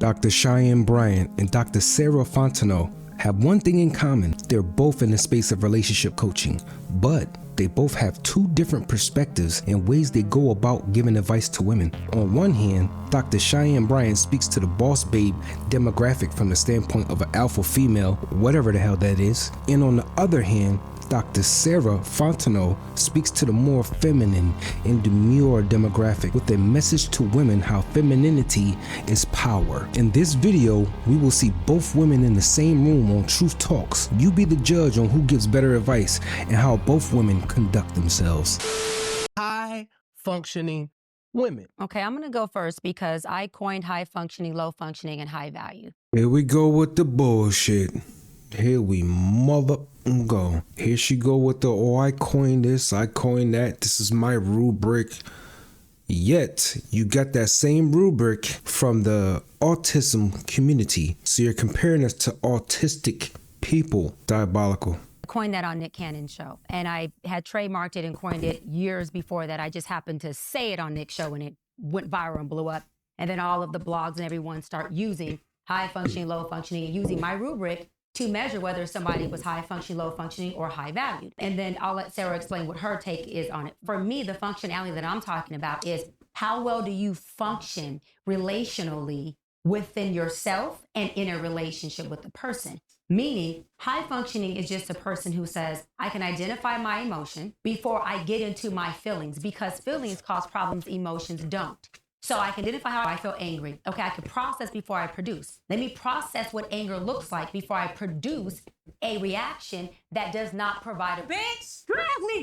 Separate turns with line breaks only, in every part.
Dr. Cheyenne Bryant and Dr. Fontenot have one thing in common. They're both in the space of relationship coaching, but they both have two different perspectives and ways they go about giving advice to women. On one hand, Dr. Cheyenne Bryant speaks to the boss babe demographic from the standpoint of an alpha female, whatever the hell that is. And on the other hand, Dr. Fontenot speaks to the more feminine and demure demographic with a message to women how femininity is power. In this video, we will see both women in the same room on Truth Talks. You be the judge on who gives better advice and how both women conduct themselves.
High functioning women.
Okay, I'm going to go first because I coined high functioning, low functioning, and high value.
Here we go with the bullshit. Here we mother go. Here she go with the, oh, I coined this, I coined that, this is my rubric. Yet, you got that same rubric from the autism community. So you're comparing us to autistic people. Diabolical.
I coined that on Nick Cannon's show, and I had trademarked it and coined it years before that. I just happened to say it on Nick's show, and it went viral and blew up. And then all of the blogs and everyone start using high functioning, low functioning, and using my rubric to measure whether somebody was high functioning, low functioning, or high valued. And then I'll let Sarah explain what her take is on it. For me, the functionality that I'm talking about is how well do you function relationally within yourself and in a relationship with the person. Meaning, high functioning is just a person who says, I can identify my emotion before I get into my feelings, because feelings cause problems, emotions don't. So I can identify how I feel angry. Okay, I can process before I produce. Let me process what anger looks like before I produce a reaction that does not provide a bitch.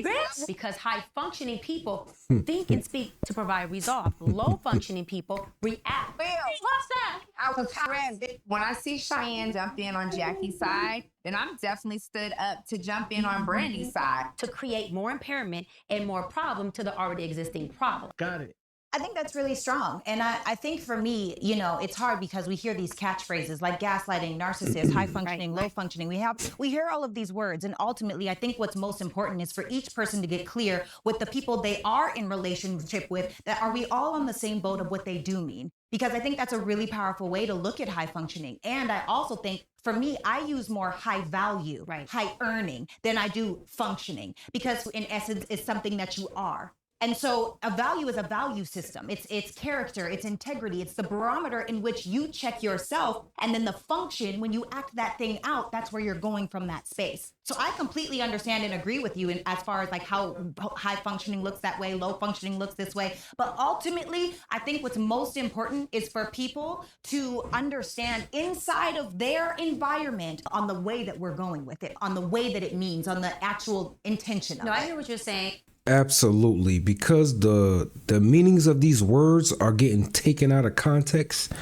Bitch. Because high functioning people think and speak to provide resolve. Low functioning people react. What's that?
I was ready. When I see Cheyenne jump in on Jackie's side, then I'm definitely stood up to jump in on Brandy's side.
To create more impairment and more problem to the already existing problem.
Got it.
I think that's really strong. And I think for me, you know, it's hard because we hear these catchphrases like gaslighting, narcissist, high functioning, low functioning. We hear all of these words. And ultimately, I think what's most important is for each person to get clear with the people they are in relationship with, that are we all on the same boat of what they do mean? Because I think that's a really powerful way to look at high functioning. And I also think for me, I use more high value, high earning than I do functioning, because in essence, it's something that you are. And so a value is a value system. It's character, it's integrity, it's the barometer in which you check yourself, and then the function, when you act that thing out, that's where you're going from that space. So I completely understand and agree with you in as far as like how high functioning looks that way, low functioning looks this way. But ultimately, I think what's most important is for people to understand inside of their environment on the way that we're going with it, on the way that it means, on the actual intention of it.
No, I hear what you're saying.
Absolutely, because the meanings of these words are getting taken out of context,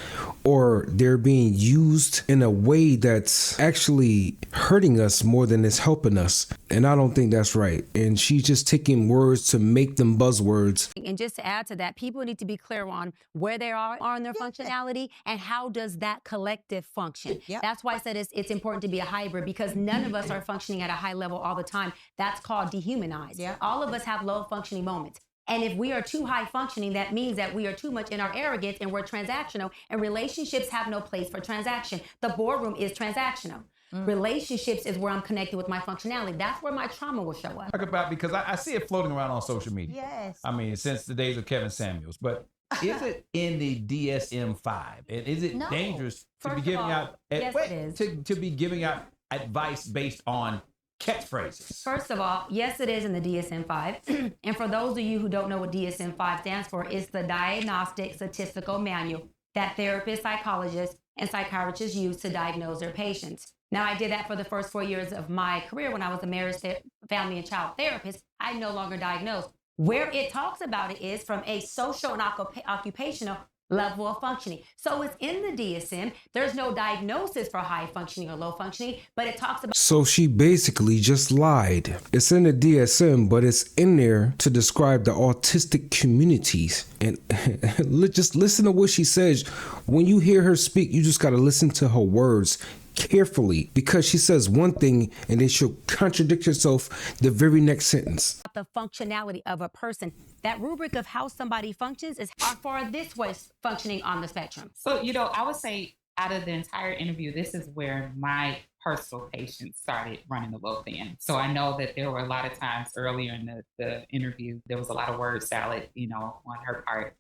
or they're being used in a way that's actually hurting us more than it's helping us. And I don't think that's right. And she's just taking words to make them buzzwords.
And just to add to that, people need to be clear on where they are in their functionality and how does that collective function. That's why I said it's important to be a hybrid, because none of us are functioning at a high level all the time. That's called dehumanized. All of us have low functioning moments. And if we are too high functioning, that means that we are too much in our arrogance and we're transactional, and relationships have no place for transaction. The boardroom is transactional. Relationships is where I'm connected with my functionality. That's where my trauma will show up.
Talk about, because I see it floating around on social media.
Yes.
I mean, since the days of Kevin Samuels. But is it in the DSM-5? And is it dangerous to be giving out?
Yes, it is.
To be giving out advice based on catchphrases?
First of all, yes, it is in the DSM-5. And for those of you who don't know what DSM-5 stands for, it's the Diagnostic Statistical Manual that therapists, psychologists, and psychiatrists use to diagnose their patients. Now, I did that for the first 4 years of my career when I was a marriage, family, and child therapist. I no longer diagnose. Where it talks about it is from a social and occupational level of functioning. So it's in the DSM. There's no diagnosis for high functioning or low functioning, but it talks about.
So she basically just lied. It's in the DSM, but it's in there to describe the autistic communities. And just listen to what she says. When you hear her speak, you just got to listen to her words carefully because she says one thing and then she'll contradict herself the very next sentence.
The functionality of a person. That rubric of how somebody functions is how far this was functioning on the spectrum.
So, I would say out of the entire interview, this is where my personal patience started running a little thin. So I know that there were a lot of times earlier in the interview, there was a lot of word salad, on her part.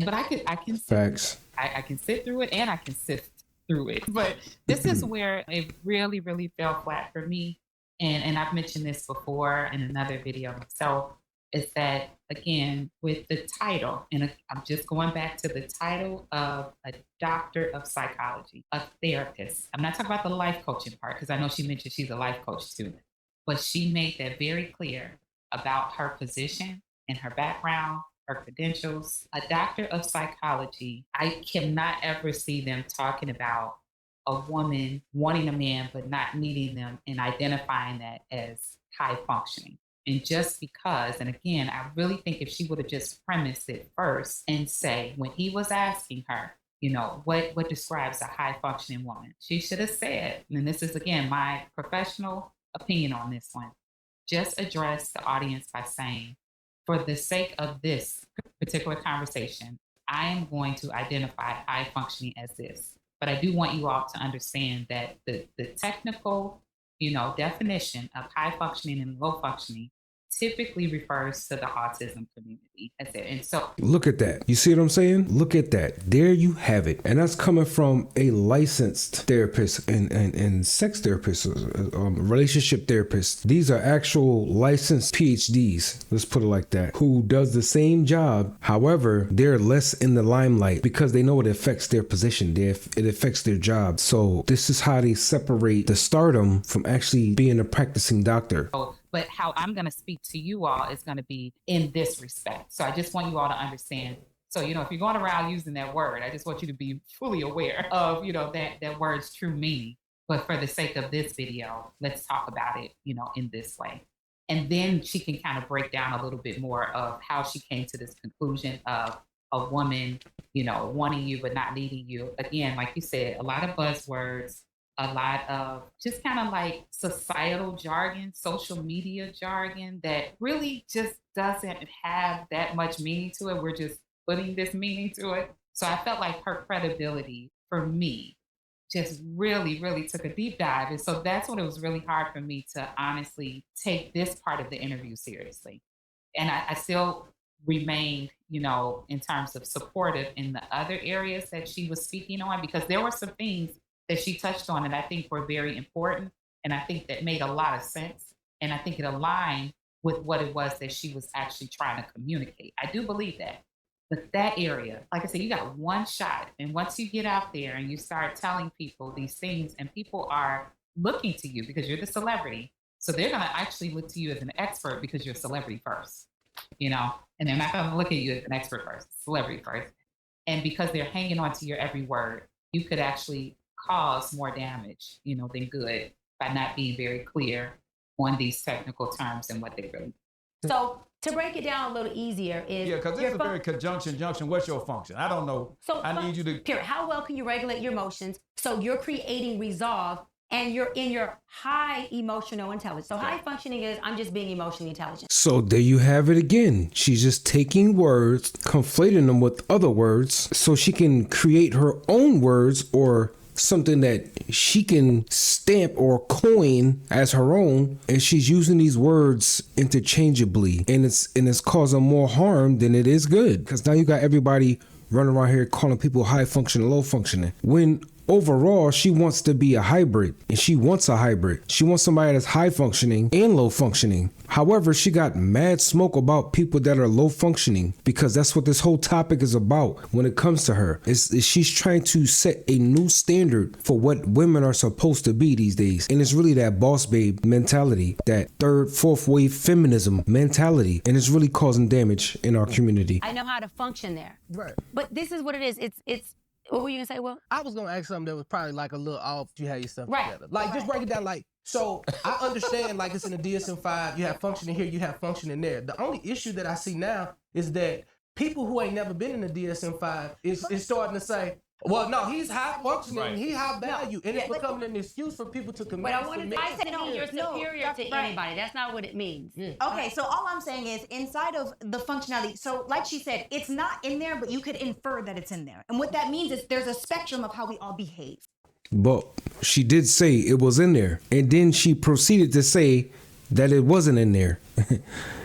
But I can
Facts.
I can sit through it and I can sift through it. But this is where it really, really fell flat for me. And I've mentioned this before in another video myself, is that, again, with the title, and I'm just going back to the title of a doctor of psychology, a therapist. I'm not talking about the life coaching part, because I know she mentioned she's a life coach too. But she made that very clear about her position and her background, her credentials. A doctor of psychology, I cannot ever see them talking about a woman wanting a man but not needing them and identifying that as high functioning. And just because, and again, I really think if she would have just premised it first and say, when he was asking her, what describes a high functioning woman, she should have said, and this is again my professional opinion on this one, just address the audience by saying, for the sake of this particular conversation, I am going to identify high functioning as this. But I do want you all to understand that the technical, definition of high functioning and low functioning typically refers to the autism community. That's it. And so
look at that. You see what I'm saying? Look at that. There you have it. And that's coming from a licensed therapist and sex therapist, relationship therapist. These are actual licensed PhDs, let's put it like that, who does the same job. However, they're less in the limelight because they know it affects their position. It affects their job. So this is how they separate the stardom from actually being a practicing doctor.
But how I'm going to speak to you all is going to be in this respect. So I just want you all to understand. So, if you're going around using that word, I just want you to be fully aware of, that word's true meaning. But for the sake of this video, let's talk about it, in this way. And then she can kind of break down a little bit more of how she came to this conclusion of a woman, wanting you but not needing you. Again, like you said, a lot of buzzwords, a lot of just kind of like societal jargon, social media jargon that really just doesn't have that much meaning to it. We're just putting this meaning to it. So I felt like her credibility for me just really, really took a deep dive. And so that's when it was really hard for me to honestly take this part of the interview seriously. And I still remained, in terms of supportive in the other areas that she was speaking on, because there were some things that she touched on that I think were very important. And I think that made a lot of sense. And I think it aligned with what it was that she was actually trying to communicate. I do believe that. But that area, like I said, you got one shot. And once you get out there and you start telling people these things, and people are looking to you because you're the celebrity. So they're going to actually look to you as an expert because you're a celebrity first, and they're not going to look at you as an expert first, celebrity first. And because they're hanging on to your every word, you could actually cause more damage, than good by not being very clear on these technical terms and what they really do.
So to break it down a little easier is
because this is a very conjunction. What's your function? I don't know.
So
I need you to.
Period. How well can you regulate your emotions so you're creating resolve and you're in your high emotional intelligence? So high functioning is I'm just being emotionally intelligent.
So there you have it again. She's just taking words, conflating them with other words so she can create her own words or something that she can stamp or coin as her own, and she's using these words interchangeably, and it's causing more harm than it is good, because now you got everybody running around here calling people high functioning, low functioning, when overall she wants to be a hybrid, and she wants a hybrid. She wants somebody that's high functioning and low functioning. However, she got mad smoke about people that are low functioning, because that's what this whole topic is about when it comes to her. Is she's trying to set a new standard for what women are supposed to be these days. And it's really that boss babe mentality, that third, fourth wave feminism mentality. And it's really causing damage in our community.
I know how to function there.
Right.
But this is what it is. It's what were you gonna say, Will?
I was gonna ask something that was probably like a little off. You had yourself
Right.
together. Like just break it down. Like, so I understand like it's in the DSM-5. You have functioning here. You have functioning there. The only issue that I see now is that people who ain't never been in the DSM-5 is starting to say, Well, no, he's high functioning.
Right.
He high value, and it's becoming an excuse for people to commit.
But I wanted to
I said no,
you're
no,
superior to
right.
anybody. That's not what it means.
Okay, so all I'm saying is inside of the functionality, so like she said, it's not in there, but you could infer that it's in there. And what that means is there's a spectrum of how we all behave.
But she did say it was in there. And then she proceeded to say that it wasn't in there.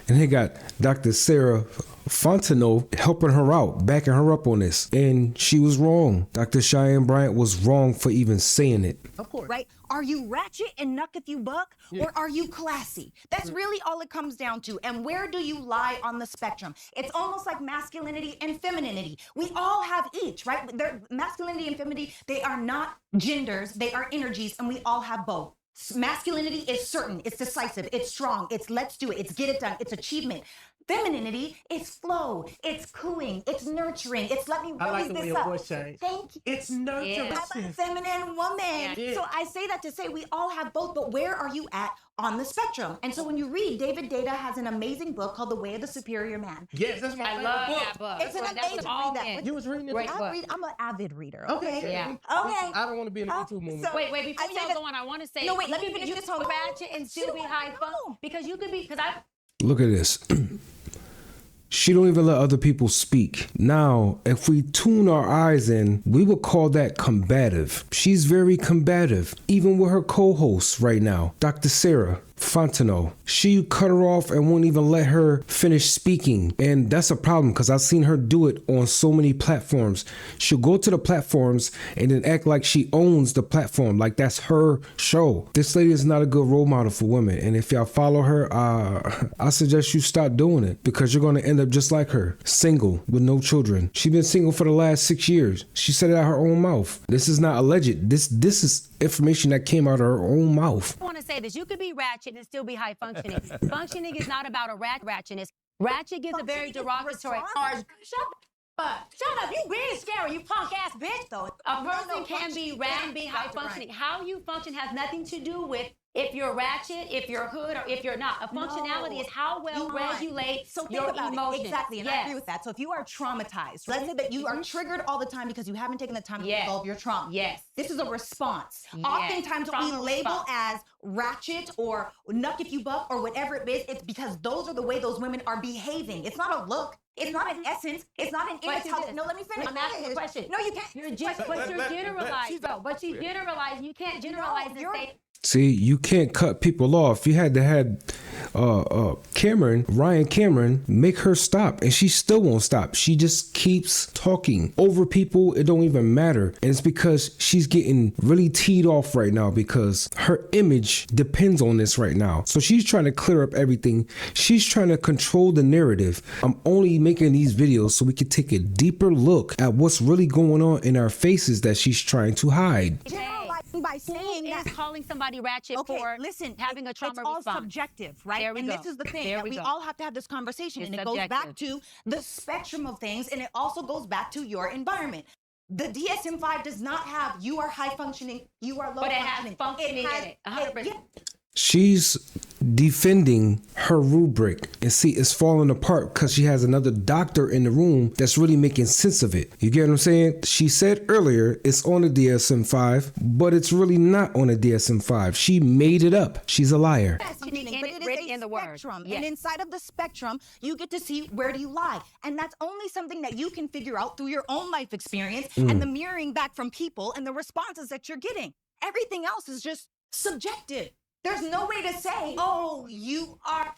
And they got Dr. Sarah Fontenot helping her out, backing her up on this. And she was wrong. Dr. Cheyenne Bryant was wrong for even saying it.
Of course.
Right? Are you ratchet and knuck if you buck, or are you classy? That's really all it comes down to. And where do you lie on the spectrum? It's almost like masculinity and femininity. We all have each, right? Masculinity and femininity, they are not genders, they are energies, and we all have both. Masculinity is certain, it's decisive, it's strong, it's let's do it, it's get it done, it's achievement. Femininity is flow, it's cooing, it's nurturing, it's let me
I like
raise
the way
this
your
up.
voice changed.
Thank you.
It's nurturing.
I'm a feminine woman.
Yeah.
So I say that to say we all have both, but where are you at on the spectrum? And so when you read, David Data has an amazing book called The Way of the Superior Man.
Yes, that's my
I
favorite
love
book.
that book.
It's an
That's
amazing
all
read that
in.
book.
You was reading it.
Great book.
I'm an avid reader.
Okay.
Yeah.
Okay.
I don't want to be in a
Oh,
YouTube movie.
so-
Wait, before
I say
y'all
that-
go on, I want to say
No, wait, let me
you
finish
can
this
be
whole-
ratchet and still be high
No.
fun because you could be because I
Look at this. She don't even let other people speak. Now, if we tune our eyes in, we would call that combative. She's very combative, even with her co-host right now, Dr. Sarah Fontenot. She cut her off and won't even let her finish speaking. And that's a problem because I've seen her do it on so many platforms. She'll go to the platforms and then act like she owns the platform, like that's her show. This lady is not a good role model for women. And if y'all follow her, I suggest you stop doing it because you're going to end up just like her, single with no children. She's been single for the last 6 years. She said it out her own mouth. This is not alleged. This is information that came out of her own mouth.
want to say this. You could be ratchet and still be high functioning. Functioning is not about a ratchetness. Ratchet gives a very derogatory.
Shut up, you being scary, you punk ass bitch though.
A person can be rat and be high functioning. How you function has nothing to do with if you're ratchet, if you're hood, or if you're not. A functionality is how well
You
regulate
So think
your
about
emotions.
it. Exactly, and I agree with that. So if you are traumatized, let's say that you are triggered all the time because you haven't taken the time to resolve your trauma.
Yes.
This is a response.
Yes.
Oftentimes what we
Trauma
label
response.
as ratchet or knuck if you buck or whatever it is, it's because those are the way those women are behaving. It's not a look. It's not an essence. It's not an image. No, let me finish.
I'm asking a question.
No, you can't.
You're generalizing. But you generalize. You can't generalize and say.
See, you can't cut people off. You had to have Ryan Cameron, make her stop, and she still won't stop. She just keeps talking over people. It don't even matter. And it's because she's getting really teed off right now because her image depends on this right now. So she's trying to clear up everything. She's trying to control the narrative. I'm only making these videos so we can take a deeper look at what's really going on in our faces that she's trying to hide.
By saying that,
calling somebody ratchet for having a trauma
it's all
response.
subjective, right?
There we
and
go.
this is the thing
There
that
we
we
go.
all have to have this conversation,
It's
and it goes back
subjective.
to the spectrum of things, and it also goes back to your environment. The DSM-5 does not have you are high functioning, you are low
But it
functioning.
has functioning in it. 100%.
yeah.
She's defending her rubric, and see, it's falling apart because she has another doctor in the room that's really making sense of it. You get what I'm saying? She said earlier it's on the DSM-5, but it's really not on the DSM-5. She made it up. She's a liar.
Functioning,
in
but
it,
it is
written
a
in the word.
spectrum,
Yes.
and inside of the spectrum, you get to see where do you lie, and that's only something that you can figure out through your own life experience and the mirroring back from people and the responses that you're getting. Everything else is just subjective. There's no way to say, oh, you are.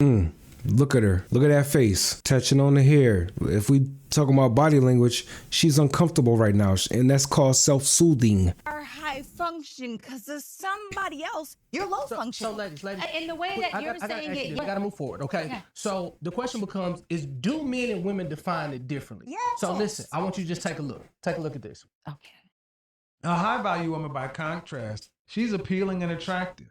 Look at her. Look at that face. Touching on the hair. If we talking about body language, she's uncomfortable right now, and that's called self-soothing.
Are high function because of somebody else, you're low function.
So, ladies,
In the way that you're saying it,
I gotta move forward, okay? So the question becomes: is do men and women define it differently?
Yes.
So listen, I want you to just take a look. Take a look at this.
okay.
A high value woman, by contrast, she's appealing and attractive.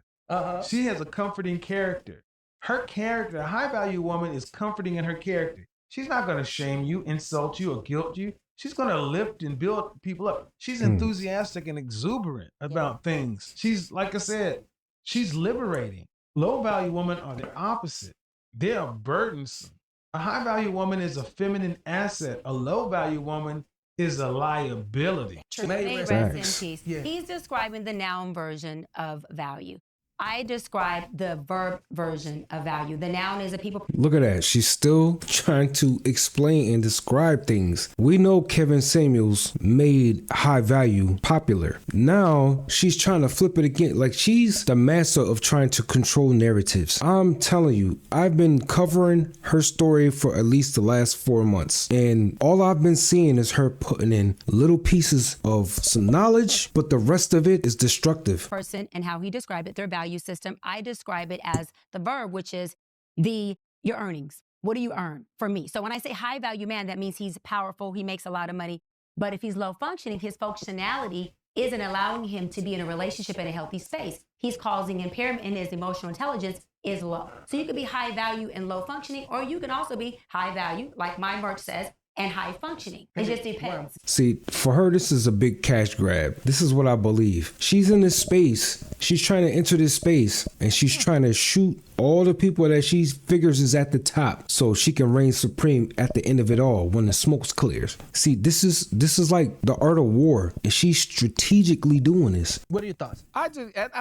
She has a comforting character. Her character, a high value woman, is comforting in her character. She's not going to shame you, insult you, or guilt you. She's going to lift and build people up. She's enthusiastic and exuberant about things. She's, like I said, she's liberating. Low value women are the opposite. They are burdensome. A high value woman is a feminine asset. A low value woman is a liability.
May
May
rest
rest in
Facts.
peace.
Yeah.
He's describing the noun version of value. I describe the verb version of value. The noun is a people.
Look at that. She's still trying to explain and describe things. We know Kevin Samuels made high value popular. Now she's trying to flip it again. Like, she's the master of trying to control narratives. I'm telling you, I've been covering her story for at least the last 4 months. And all I've been seeing is her putting in little pieces of some knowledge, but the rest of it is destructive.
Person and how he described it, their value system. I describe it as the verb, which is your earnings. What do you earn for me? So when I say high value man, that means he's powerful, he makes a lot of money. But if he's low functioning, his functionality isn't allowing him to be in a relationship in a healthy space. He's causing impairment in his emotional intelligence is low. So you could be high value and low functioning, or you can also be high value, like my merch says, and high functioning. It just depends.
See, for her, this is a big cash grab. This is what I believe. She's in this space. She's trying to enter this space, and she's trying to shoot all the people that she figures is at the top, so she can reign supreme at the end of it all when the smoke clears. See, this is like the art of war, and she's strategically doing this.
What are your thoughts?
I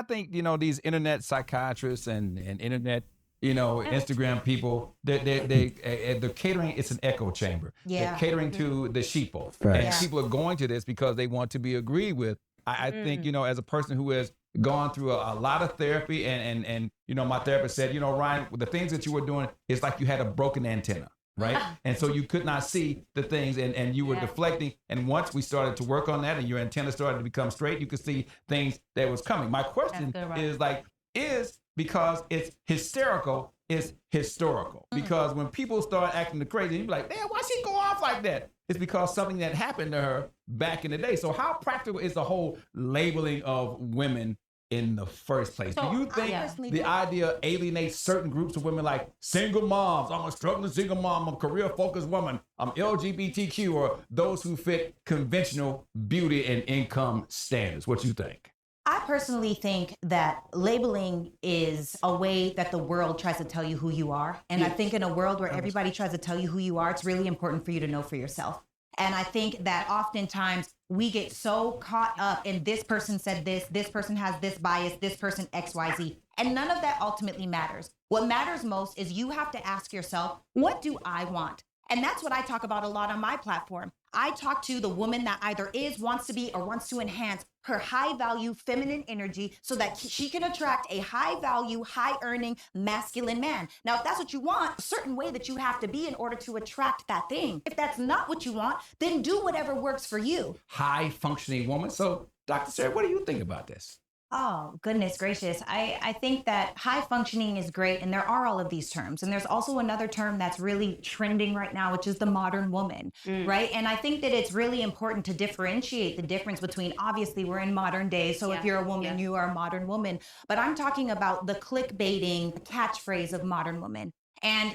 think these internet psychiatrists and internet Instagram people, they're catering. It's an echo chamber.
Yeah.
They're catering to the sheeple.
Right.
And people are going to this because they want to be agreed with. I think, as a person who has gone through a lot of therapy and my therapist said, Ryan, the things that you were doing is like you had a broken antenna. Right. And so you could not see the things and you were deflecting. And once we started to work on that and your antenna started to become straight, you could see things that was coming. My question is because it's hysterical, it's historical. Because when people start acting the crazy, you be like, damn, why she go off like that? It's because something that happened to her back in the day. So how practical is the whole labeling of women in the first place? Do you think the idea alienates certain groups of women, like single moms? I'm a struggling single mom, I'm a career-focused woman, I'm LGBTQ, or those who fit conventional beauty and income standards? What you think?
I personally think that labeling is a way that the world tries to tell you who you are. And I think in a world where everybody tries to tell you who you are, it's really important for you to know for yourself. And I think that oftentimes we get so caught up in this person said this person has this bias, this person XYZ. And none of that ultimately matters. What matters most is you have to ask yourself, what do I want? And that's what I talk about a lot on my platform. I talk to the woman that either is, wants to be, or wants to enhance her high value feminine energy so that she can attract a high value, high earning masculine man. Now, if that's what you want, a certain way that you have to be in order to attract that thing. If that's not what you want, then do whatever works for you.
High functioning woman. So, Dr. Sarah, what do you think about this?
Oh, goodness gracious. I think that high functioning is great. And there are all of these terms. And there's also another term that's really trending right now, which is the modern woman, right? And I think that it's really important to differentiate the difference between, obviously, we're in modern days. So if you're a woman, you are a modern woman. But I'm talking about the clickbaiting catchphrase of modern woman. And,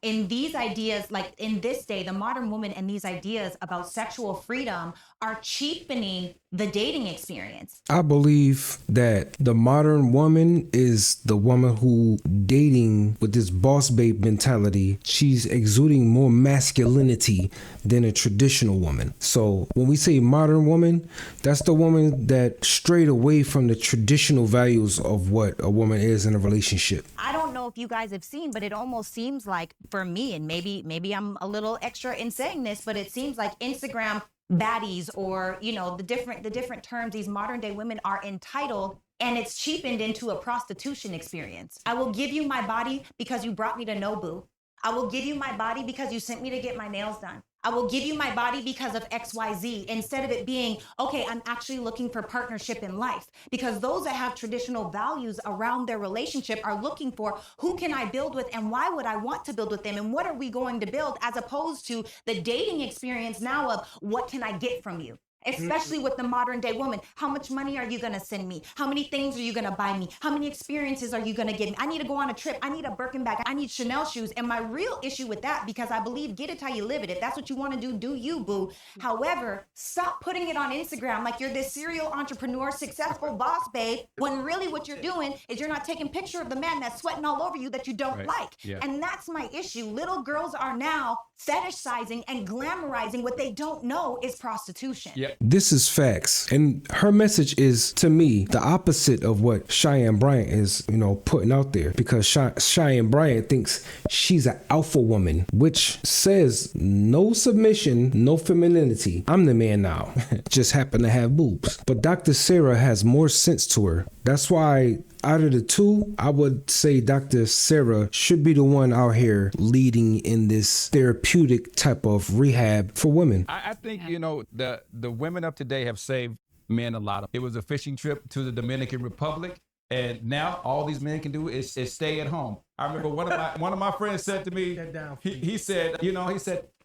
in these ideas, like in this day, the modern woman and these ideas about sexual freedom are cheapening the dating experience.
I believe that the modern woman is the woman who dating with this boss babe mentality. She's exuding more masculinity than a traditional woman. So when we say modern woman, that's the woman that strayed away from the traditional values of what a woman is in a relationship.
I don't know if you guys have seen, but it almost seems like, for me, and maybe I'm a little extra in saying this, but it seems like Instagram baddies, or the different terms these modern day women are entitled, and it's cheapened into a prostitution experience. I will give you my body because you brought me to Nobu. I will give you my body because you sent me to get my nails done. I will give you my body because of XYZ, instead of it being, okay, I'm actually looking for partnership in life. Because those that have traditional values around their relationship are looking for, who can I build with, and why would I want to build with them, and what are we going to build, as opposed to the dating experience now of, what can I get from you? especially with the modern day woman. How much money are you going to send me? How many things are you going to buy me? How many experiences are you going to give me? I need to go on a trip. I need a Birkin bag. I need Chanel shoes. And my real issue with that, because I believe get it how you live it. If that's what you want to do you, boo. However, stop putting it on Instagram like you're this serial entrepreneur, successful boss babe, when really what you're doing is you're not taking picture of the man that's sweating all over you that you don't like.
Yeah.
And that's my issue. Little girls are now fetishizing and glamorizing what they don't know is prostitution.
Yeah.
This is facts. And her message is, to me, the opposite of what Cheyenne Bryant is, putting out there. Because Cheyenne Bryant thinks she's an alpha woman, which says no submission, no femininity. I'm the man now. Just happen to have boobs. But Dr. Sarah has more sense to her. That's why out of the two, I would say Dr. Sarah should be the one out here leading in this therapeutic type of rehab for women.
I think, the women of today have saved men a lot. It was a fishing trip to the Dominican Republic, and now all these men can do is stay at home. I remember one of my friends said to me, he said,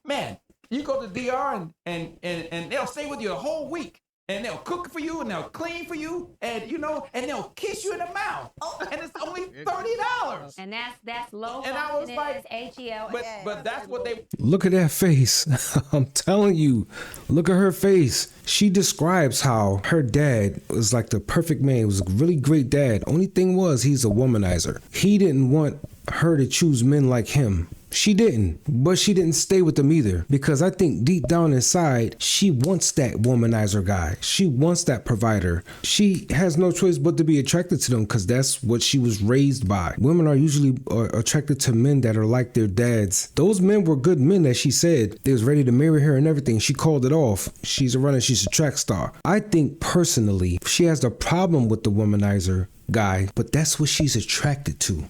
man, you go to DR and they'll stay with you a whole week. And they'll cook for you, and they'll clean for you, and and they'll kiss you in the mouth. And it's only $30.
And that's low.
And I was like,
HEL.
but that's what they.
Look at that face. I'm telling you, look at her face. She describes how her dad was like the perfect man. He was a really great dad. Only thing was, he's a womanizer. He didn't want her to choose men like him. She didn't, but she didn't stay with them either, because I think deep down inside, she wants that womanizer guy. She wants that provider. She has no choice but to be attracted to them, because that's what she was raised by. Women are usually attracted to men that are like their dads. Those men were good men, as she said. They was ready to marry her and everything. She called it off. She's a runner. She's a track star. I think personally, she has a problem with the womanizer guy, but that's what she's attracted to.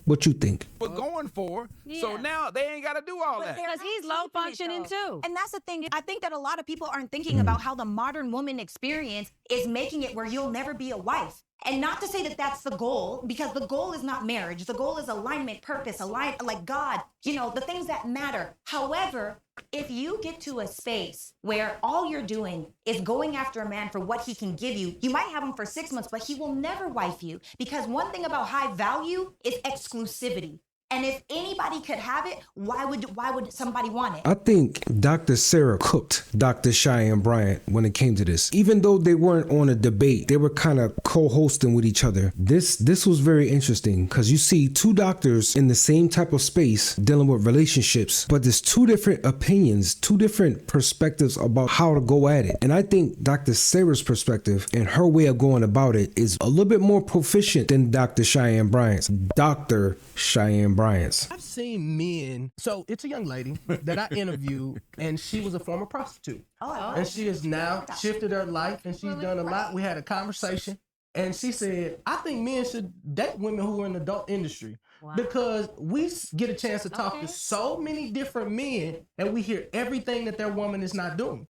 What you think?
But going for, so now they ain't got to do all that.
Because he's low functioning too.
And that's the thing. I think that a lot of people aren't thinking about how the modern woman experience is making it where you'll never be a wife. And not to say that that's the goal, because the goal is not marriage. The goal is alignment, purpose, like God, the things that matter. However, if you get to a space where all you're doing is going after a man for what he can give you, you might have him for 6 months, but he will never wife you. Because one thing about high value is exclusivity. And if anybody could have it, why would somebody want it?
I think Dr. Sarah cooked Dr. Cheyenne Bryant when it came to this. Even though they weren't on a debate, they were kind of co-hosting with each other. This was very interesting, because you see two doctors in the same type of space dealing with relationships, but there's two different opinions, two different perspectives about how to go at it. And I think Dr. Sarah's perspective and her way of going about it is a little bit more proficient than Dr. Cheyenne Bryant's. Dr. Cheyenne Bryant's.
I've seen men. So it's a young lady that I interviewed, and she was a former prostitute. And she has now shifted her life, and she's done a lot. We had a conversation, and she said, I think men should date women who are in the adult industry. Wow. Because we get a chance to talk to so many different men, and we hear everything that their woman is not doing.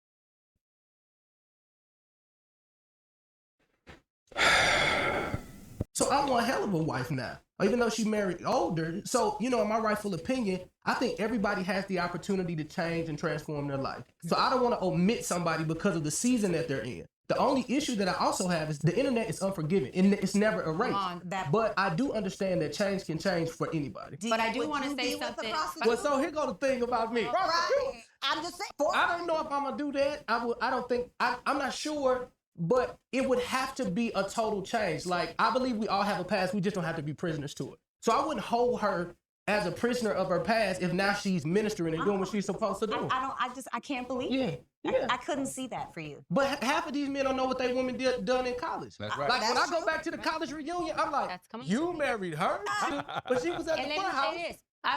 So I want a hell of a wife now, even though she married older. So, in my rightful opinion, I think everybody has the opportunity to change and transform their life. So I don't want to omit somebody because of the season that they're in. The only issue that I also have is the internet is unforgiving and it's never erased. But I do understand that change can change for anybody.
But I do want to say something.
Well, so here go the thing about me.
Right. I'm just saying.
I don't know if I'm gonna do that. I'm not sure. But it would have to be a total change. Like, I believe we all have a past. We just don't have to be prisoners to it. So I wouldn't hold her as a prisoner of her past if now she's ministering and doing what she's supposed to do.
I can't believe it.
Yeah.
I couldn't see that for you.
But half of these men don't know what they women done in college.
That's right.
Like, when I go back to the college reunion, I'm like, you married her? But she was at the front house.
I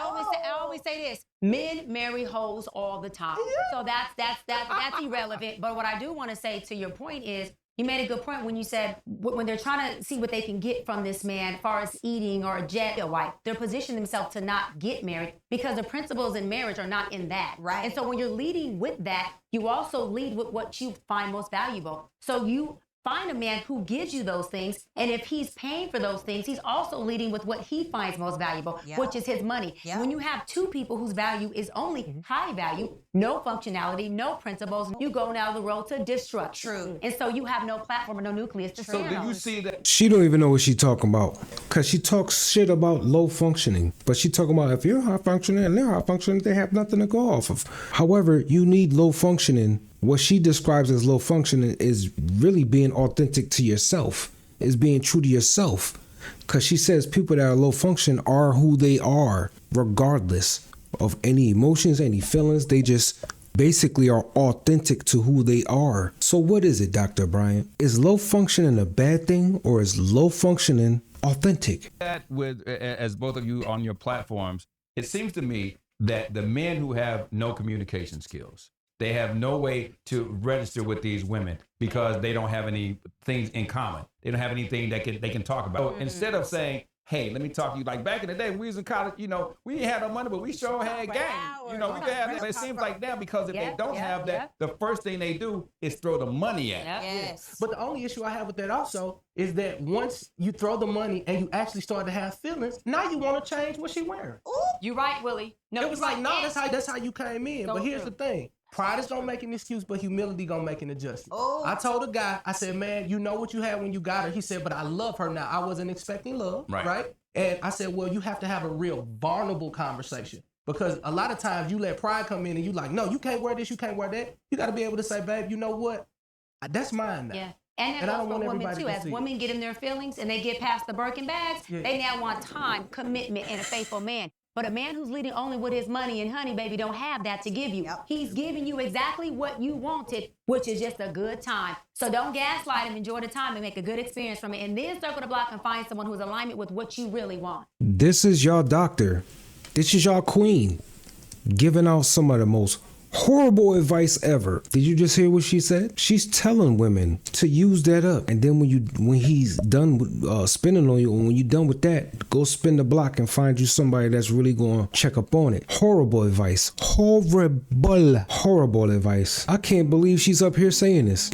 always say this. Men marry hoes all the time. So that's irrelevant. But what I do want to say to your point is, you made a good point when you said when they're trying to see what they can get from this man as far as eating or a jet or wife, they're positioning themselves to not get married because the principles in marriage are not in that.
Right.
And so when you're leading with that, you also lead with what you find most valuable. So you Find a man who gives you those things. And if he's paying for those things, he's also leading with what he finds most valuable, which is his money. When you have two people whose value is only high value, no functionality, no principles, you go down the road to destruction.
True.
And so you have no platform or no nucleus to stand
So do
on.
you see that?
She don't even know what she talking about, because she talks shit about low functioning, but she talking about if you're high functioning and they're high functioning, they have nothing to go off of. However, you need low functioning. What she describes as low functioning is really being authentic to yourself, is being true to yourself. Because she says people that are low function are who they are, regardless of any emotions, any feelings. They just basically are authentic to who they are. So what is it, Dr. Bryant? Is low functioning a bad thing, or is low functioning authentic?
That with, as both of you on your platforms, it seems to me that the men who have no communication skills, they have no way to register with these women because they don't have any things in common. They don't have anything that they can talk about. So instead of saying, hey, let me talk to you, like back in the day when we was in college, you know, we didn't have no money, but we sure had game. You know, we could have that. But it seems like now, because if they don't have that, the first thing they do is throw the money at it.
Yes.
But the only issue I have with that also is that once you throw the money and you actually start to have feelings, now you want to change what she wearing.
You right, Willie. No,
It was like, no, that's how you came in.
So
But here's
true.
the thing. Pride is gonna make an excuse, but humility gonna make an adjustment. I told a guy, I said, man, you know what you had when you got her. He said, but I love her now. I wasn't expecting love, right? And I said, well, you have to have a real vulnerable conversation. Because a lot of times you let pride come in and you like, no, you can't wear this, you can't wear that. You got to be able to say, babe, you know what? That's mine now.
Yeah. And
And I
that
don't
goes
want
for women
everybody
too.
to
As
see it.
women get in their feelings and they get past the Birkin bags, they now want time, commitment, and a faithful man. But a man who's leading only with his money and honey, baby, don't have that to give you. He's giving you exactly what you wanted, which is just a good time. So don't gaslight him. Enjoy the time and make a good experience from it. And then circle the block and find someone who's in alignment with what you really want.
This is your doctor. This is your queen, giving out some of the most horrible advice ever. Did you just hear what she said? She's telling women to use that up, and then when he's done with spinning on you, and when you're done with that, go spin the block and find you somebody that's really going to check up on it. Horrible advice. Horrible advice. I can't believe she's up here saying this.